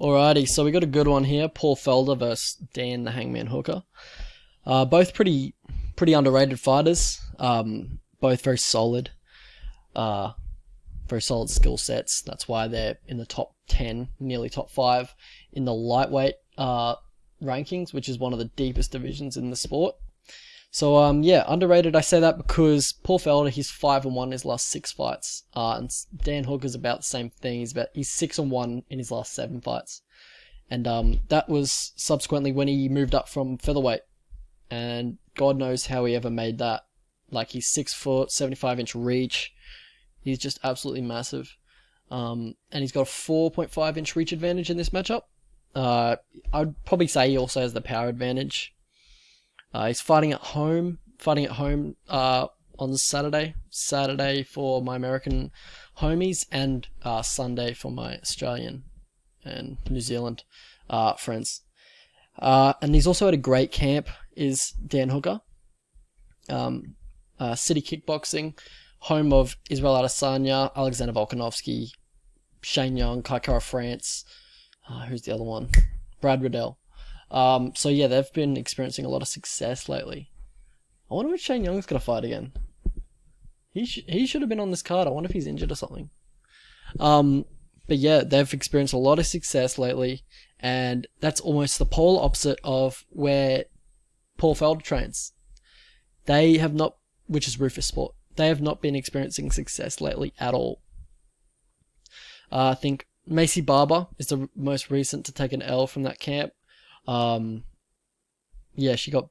Alrighty, so we got a good one here. Paul Felder versus Dan the Hangman Hooker. Both pretty underrated fighters. Both very solid. Very solid skill sets. That's why they're in the top 10, nearly top 5 in the lightweight rankings, which is one of the deepest divisions in the sport. So, yeah, underrated. I say that because Paul Felder, he's 5-1 in his last 6 fights. And Dan Hooker's about the same thing. He's 6-1 in his last 7 fights. And that was subsequently when he moved up from featherweight. And God knows how he ever made that. Like, he's 6 foot, 75-inch reach. He's just absolutely massive. And he's got a 4.5-inch reach advantage in this matchup. I'd probably say he also has the power advantage. He's fighting at home on Saturday for my American homies, and Sunday for my Australian and New Zealand friends. And he's also at a great camp, is Dan Hooker. City Kickboxing, home of Israel Adesanya, Alexander Volkanovski, Shane Young, Kai Kara France, who's the other one? Brad Riddell. So yeah, they've been experiencing a lot of success lately. I wonder if Shane Young's going to fight again. He should have been on this card. I wonder if he's injured or something. But yeah, they've experienced a lot of success lately, and that's almost the polar opposite of where Paul Felder trains. They have not, which is Rufus Sport, they have not been experiencing success lately at all. I think Macy Barber is the most recent to take an L from that camp. Yeah, she got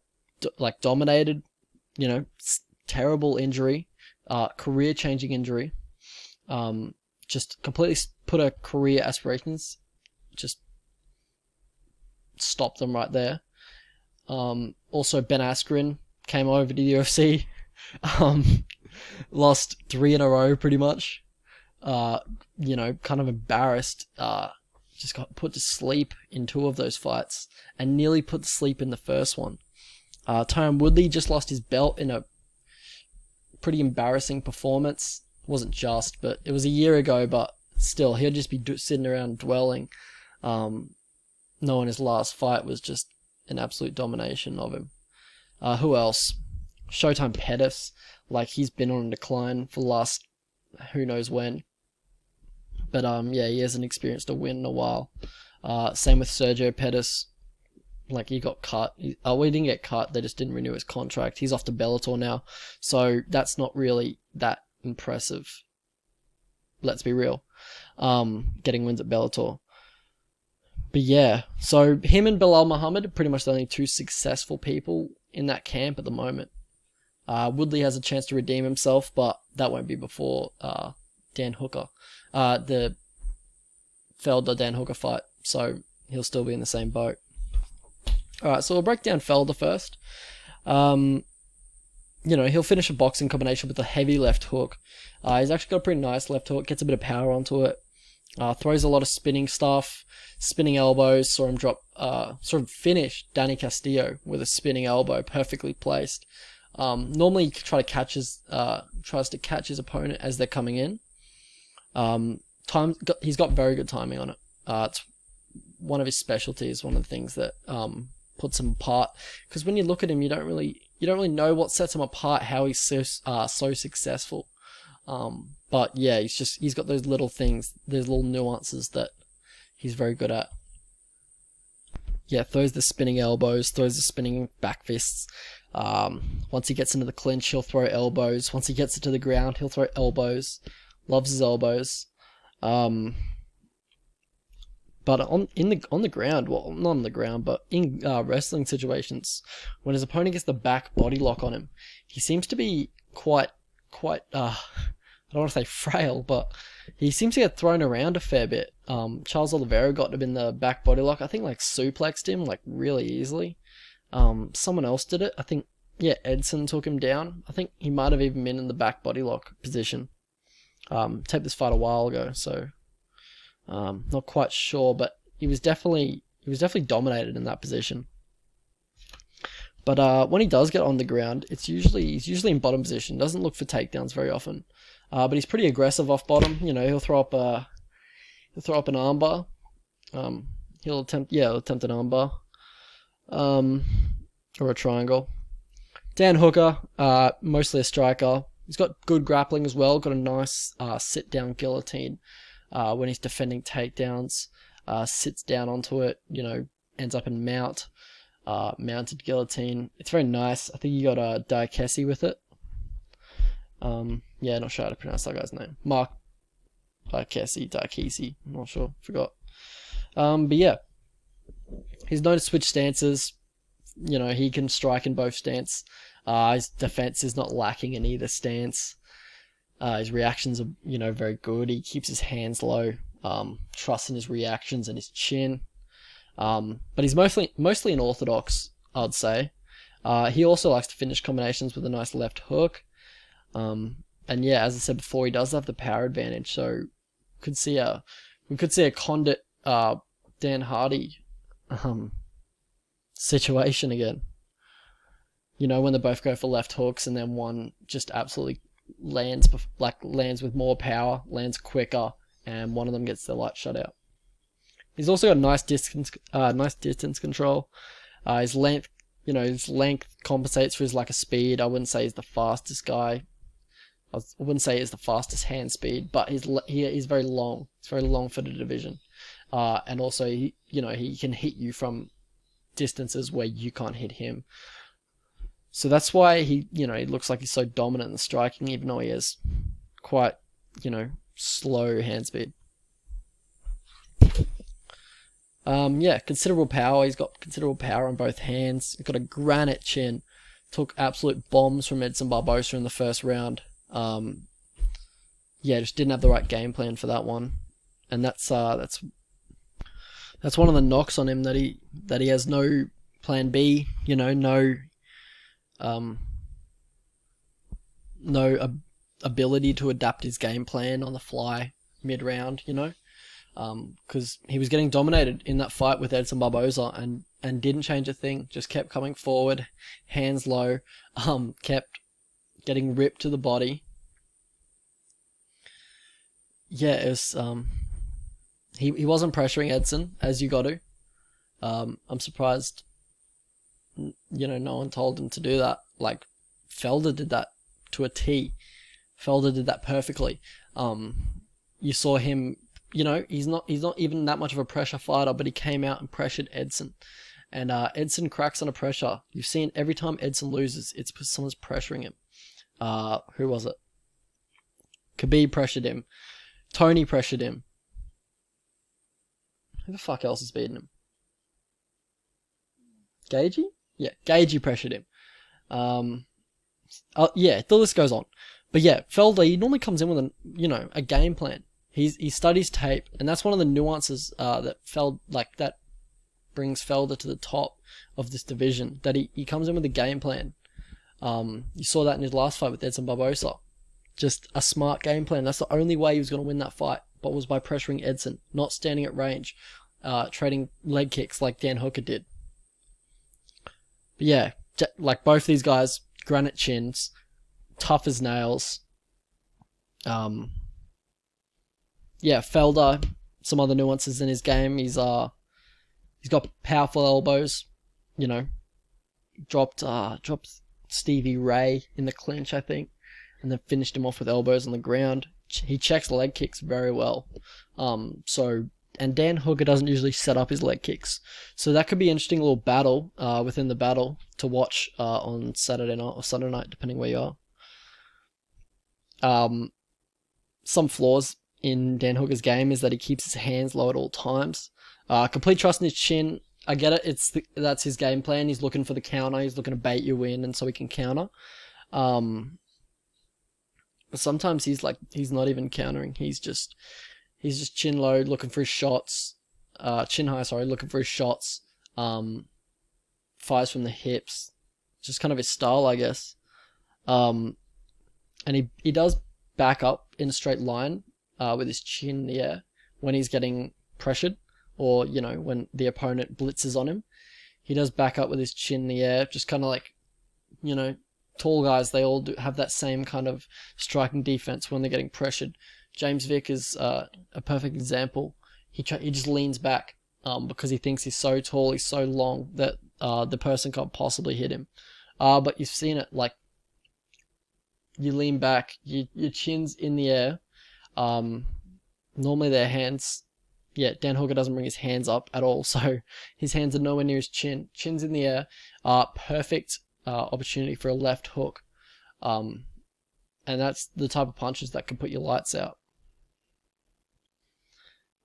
dominated, terrible injury, career-changing injury, just completely put her career aspirations, just stopped them right there. Also Ben Askren came over to the UFC, lost 3 in a row pretty much, kind of embarrassed, just got put to sleep in 2 of those fights, and nearly put to sleep in the first one. Tyron Woodley just lost his belt in a pretty embarrassing performance. It wasn't just, but it was a year ago, but still, he'll just be sitting around dwelling, knowing his last fight was just an absolute domination of him. Who else? Showtime Pettis, he's been on a decline for the last who knows when. But yeah, he hasn't experienced a win in a while. Same with Sergio Pettis. He got cut. He didn't get cut. They just didn't renew his contract. He's off to Bellator now. So that's not really that impressive. Let's be real. Getting wins at Bellator. But yeah, so him and Bilal Muhammad are pretty much the only 2 successful people in that camp at the moment. Woodley has a chance to redeem himself, but that won't be before Dan Hooker. The Felder Dan Hooker fight, so he'll still be in the same boat. Alright, so we'll break down Felder first. He'll finish a boxing combination with a heavy left hook. He's actually got a pretty nice left hook, gets a bit of power onto it. Throws a lot of spinning stuff, spinning elbows. Saw him drop, sort of finish Danny Castillo with a spinning elbow, perfectly placed. Normally tries to catch his opponent as they're coming in. He's got very good timing on it. It's one of his specialties, one of the things that puts him apart. Because when you look at him, you don't really know what sets him apart, how he's so successful. But yeah, he's got those little things, those little nuances that he's very good at. Yeah, throws the spinning elbows, throws the spinning back fists. Once he gets into the clinch, he'll throw elbows. Once he gets it to the ground, he'll throw elbows. Loves his elbows. But on the ground, well, not on the ground, but in wrestling situations, when his opponent gets the back body lock on him, he seems to be quite I don't want to say frail, but he seems to get thrown around a fair bit. Charles Oliveira got him in the back body lock. I think suplexed him really easily. Someone else did it. I think Edson took him down. I think he might have even been in the back body lock position. Taped this fight a while ago, so not quite sure, but he was definitely dominated in that position. But when he does get on the ground, he's usually in bottom position. Doesn't look for takedowns very often. But he's pretty aggressive off bottom. He'll throw up an armbar. He'll attempt an armbar, or a triangle. Dan Hooker, mostly a striker. He's got good grappling as well. Got a nice sit-down guillotine when he's defending takedowns. Sits down onto it, ends up in mounted guillotine. It's very nice. I think you got a Diakesi with it. Not sure how to pronounce that guy's name. Mark Diakesi. I'm not sure. Forgot. But yeah, he's known to switch stances. He can strike in both stance. His defense is not lacking in either stance. His reactions are, very good. He keeps his hands low, trusts in his reactions and his chin. But he's mostly an orthodox, I'd say. He also likes to finish combinations with a nice left hook. And yeah, as I said before, he does have the power advantage. So we could see a Condit, Dan Hardy, situation again. When they both go for left hooks and then one just absolutely lands with more power, lands quicker, and one of them gets their light shut out. He's also got nice distance control. His length compensates for his lack of speed. I wouldn't say he's the fastest guy. I wouldn't say he's the fastest hand speed, but he's very long. It's very long for the division. And also he can hit you from distances where you can't hit him. So that's why he looks like he's so dominant in the striking, even though he has quite, slow hand speed. Considerable power. He's got considerable power on both hands. He's got a granite chin. Took absolute bombs from Edson Barbosa in the first round. Just didn't have the right game plan for that one. And that's one of the knocks on him, that he has no plan B, no ability to adapt his game plan on the fly mid-round, because he was getting dominated in that fight with Edson Barbosa and didn't change a thing, just kept coming forward, hands low, kept getting ripped to the body. It was, he wasn't pressuring Edson, as you got to. I'm surprised, no one told him to do that. Like, Felder did that to a T. Felder did that perfectly. You saw him, he's not even that much of a pressure fighter, but he came out and pressured Edson. And Edson cracks under pressure. You've seen every time Edson loses, it's because someone's pressuring him. Who was it? Khabib pressured him. Tony pressured him. Who the fuck else is beating him? Gagey? Yeah, Gagey pressured him. The list goes on. But yeah, Felder, he normally comes in with a game plan. He studies tape, and that's one of the nuances that brings Felder to the top of this division. That he comes in with a game plan. You saw that in his last fight with Edson Barbosa. Just a smart game plan. That's the only way he was going to win that fight, but was by pressuring Edson, not standing at range, trading leg kicks like Dan Hooker did. But yeah, like both these guys, granite chins, tough as nails. Felder, some other nuances in his game. He's got powerful elbows. Dropped Stevie Ray in the clinch, I think, and then finished him off with elbows on the ground. He checks leg kicks very well. And Dan Hooker doesn't usually set up his leg kicks. So that could be an interesting little battle within the battle to watch on Saturday night or Sunday night, depending where you are. Some flaws in Dan Hooker's game is that he keeps his hands low at all times. Complete trust in his chin. I get it. That's his game plan. He's looking for the counter. He's looking to bait you in, and so he can counter. But sometimes he's not even countering. He's just chin low, looking for his shots. Chin high, sorry, looking for his shots. Fires from the hips. Just kind of his style, I guess. And he does back up in a straight line with his chin in the air when he's getting pressured, or when the opponent blitzes on him. He does back up with his chin in the air, just kind of like, tall guys, they all have that same kind of striking defense when they're getting pressured. James Vick is a perfect example. He just leans back because he thinks he's so tall, he's so long that the person can't possibly hit him. But you've seen it, like, you lean back, your chin's in the air. Normally their hands, Dan Hooker doesn't bring his hands up at all, so his hands are nowhere near his chin. Chin's in the air. Perfect opportunity for a left hook. And that's the type of punches that can put your lights out.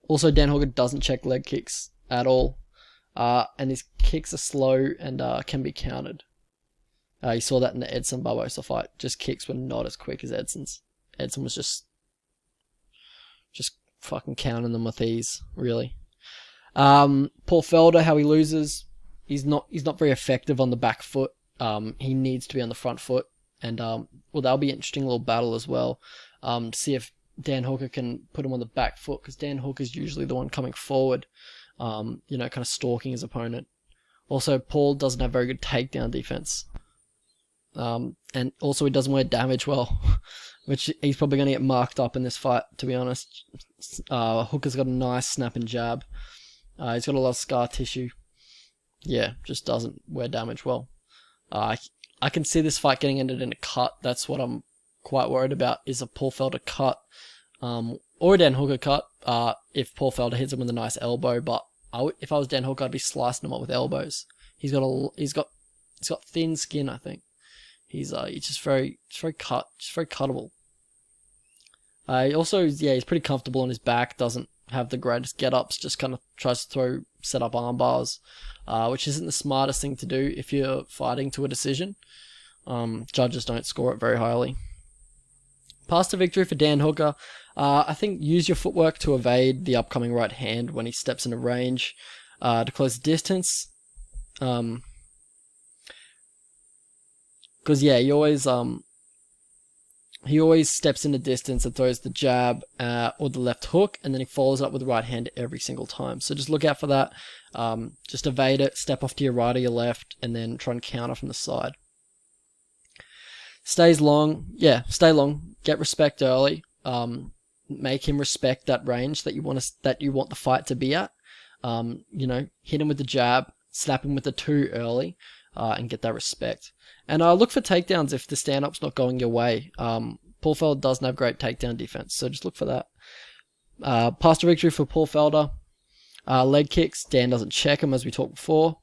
Also, Dan Hooker doesn't check leg kicks at all. And his kicks are slow and can be countered. You saw that in the Edson Barbosa fight. Just kicks were not as quick as Edson's. Edson was just fucking counting them with ease, really. Paul Felder, how he loses, he's not very effective on the back foot. He needs to be on the front foot. And that'll be an interesting little battle as well. To see if Dan Hooker can put him on the back foot, because Dan Hooker's usually the one coming forward, kind of stalking his opponent. Also, Paul doesn't have very good takedown defense. And also he doesn't wear damage well, which he's probably going to get marked up in this fight, to be honest. Hooker's got a nice snapping jab. He's got a lot of scar tissue. Yeah, just doesn't wear damage well. I can see this fight getting ended in a cut. That's what I'm quite worried about, is a Paul Felder cut. Or a Dan Hooker cut, if Paul Felder hits him with a nice elbow. But if I was Dan Hooker, I'd be slicing him up with elbows. He's got thin skin, I think. He's just very cuttable. He's pretty comfortable on his back, doesn't have the greatest get-ups, just kind of tries to set up arm bars, which isn't the smartest thing to do if you're fighting to a decision. Judges don't score it very highly. Path to victory for Dan Hooker. I think use your footwork to evade the upcoming right hand when he steps into range to close the distance. Because he always steps into distance and throws the jab or the left hook, and then he follows up with the right hand every single time. So just look out for that. Just evade it, step off to your right or your left, and then try and counter from the side. Stay long. Get respect early. Make him respect that range that you want the fight to be at. Hit him with the jab, slap him with the two early, and get that respect. And look for takedowns if the stand-up's not going your way. Paul Felder doesn't have great takedown defense, so just look for that. Path to victory for Paul Felder. Leg kicks. Dan doesn't check him, as we talked before.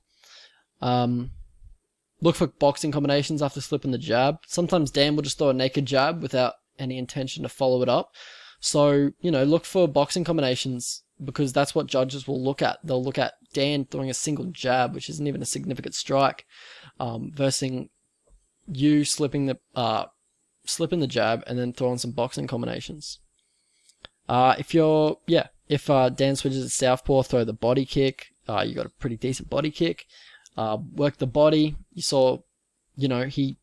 Look for boxing combinations after slipping the jab. Sometimes Dan will just throw a naked jab without any intention to follow it up. So, look for boxing combinations, because that's what judges will look at. They'll look at Dan throwing a single jab, which isn't even a significant strike, versus you slipping the jab and then throwing some boxing combinations. If Dan switches to southpaw, throw the body kick. You got a pretty decent body kick. Work the body. You saw, he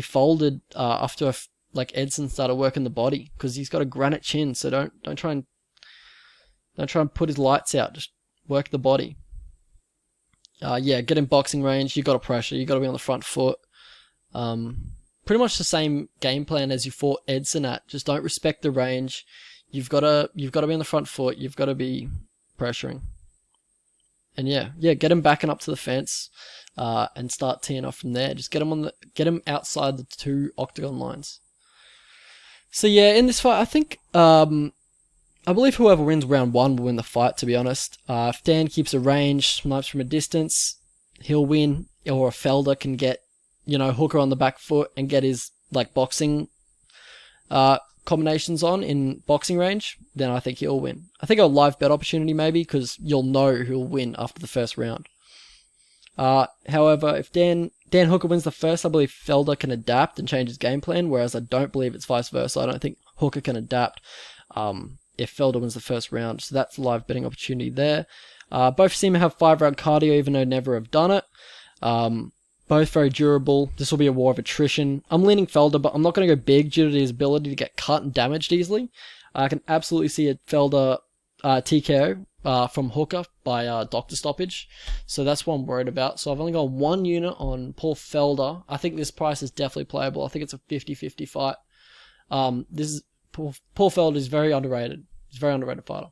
folded after Edson started working the body, because he's got a granite chin. So don't try and put his lights out. Just work the body. Get in boxing range. You got to pressure. You got to be on the front foot. Pretty much the same game plan as you fought Edson at. Just don't respect the range. You've got to be on the front foot. You've got to be pressuring. And get him backing up to the fence, and start teeing off from there. Just get him outside the two octagon lines. So in this fight, I think I believe whoever wins round one will win the fight, to be honest. If Dan keeps a range, snipes from a distance, he'll win. Or if Felder can get, Hooker on the back foot and get his, boxing combinations on in boxing range, then I think he'll win. I think a live bet opportunity maybe, because you'll know who'll win after the first round. However, if Dan Hooker wins the first, I believe Felder can adapt and change his game plan, whereas I don't believe it's vice versa. I don't think Hooker can adapt if Felder wins the first round. So that's a live betting opportunity there. Both seem to have 5-round cardio, even though never have done it. Both very durable. This will be a war of attrition. I'm leaning Felder, but I'm not going to go big due to his ability to get cut and damaged easily. I can absolutely see a Felder TKO from Hooker by doctor stoppage. So that's what I'm worried about. So I've only got one unit on Paul Felder. I think this price is definitely playable. I think it's a 50-50 fight. Paul Felder is very underrated. He's a very underrated fighter.